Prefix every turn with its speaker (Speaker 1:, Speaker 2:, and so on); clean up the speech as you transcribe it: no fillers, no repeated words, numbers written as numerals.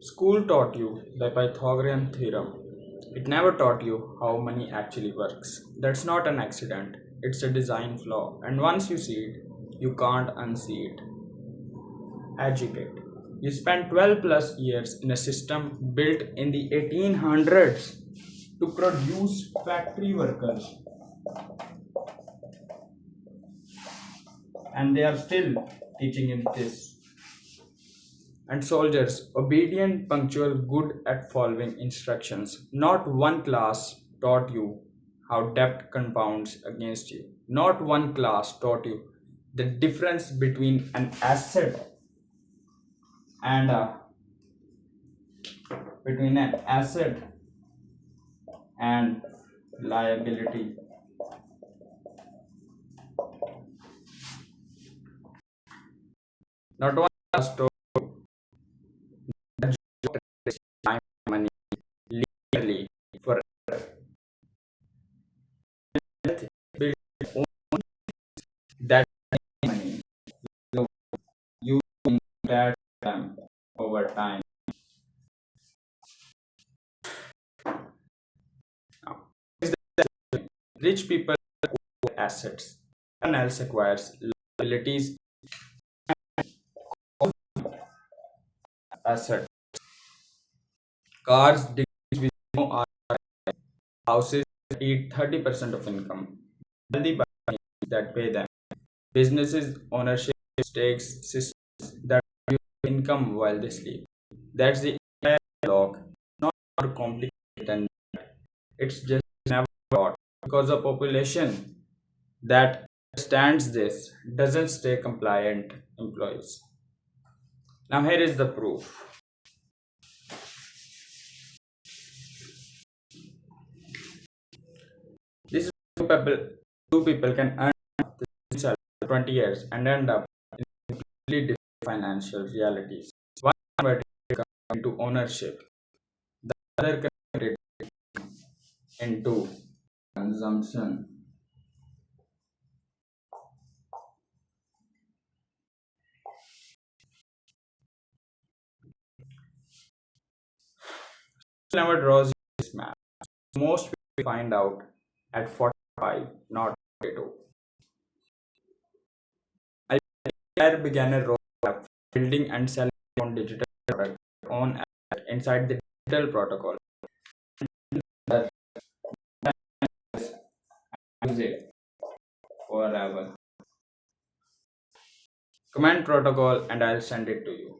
Speaker 1: School taught you the Pythagorean theorem. It never taught you how money actually works. That's not an accident, it's a design flaw. And once you see it, you can't unsee it. Educate. You spent 12 plus years in a system built in the 1800s to produce factory workers, and they are still teaching you this. And soldiers, obedient, punctual, good at following instructions. Not one class taught you how debt compounds against you. Not one class taught you the difference between an asset and between an asset and liability. Not one class taught that you waste time and money legally for build that money. So you that them over time. Now, rich people acquire assets. Everyone else acquires liabilities of assets. Cars, degrees with no R, houses that eat 30% of income. Wealthy by that pay them. Businesses, ownership, stakes, systems that use income while they sleep. That's the entire log. Not more complicated than that. It's just never taught. Because a population that understands this doesn't stay compliant employees. Now here is the proof. This is two people can earn the same salary for 20 years and end up in completely different financial realities. One converted income into ownership, the other converted into consumption. Never draws this map. Most people find out at 45, not 42. I began a role of building and selling on digital product on inside the digital protocol. I use it forever. Command protocol and I'll send it to you.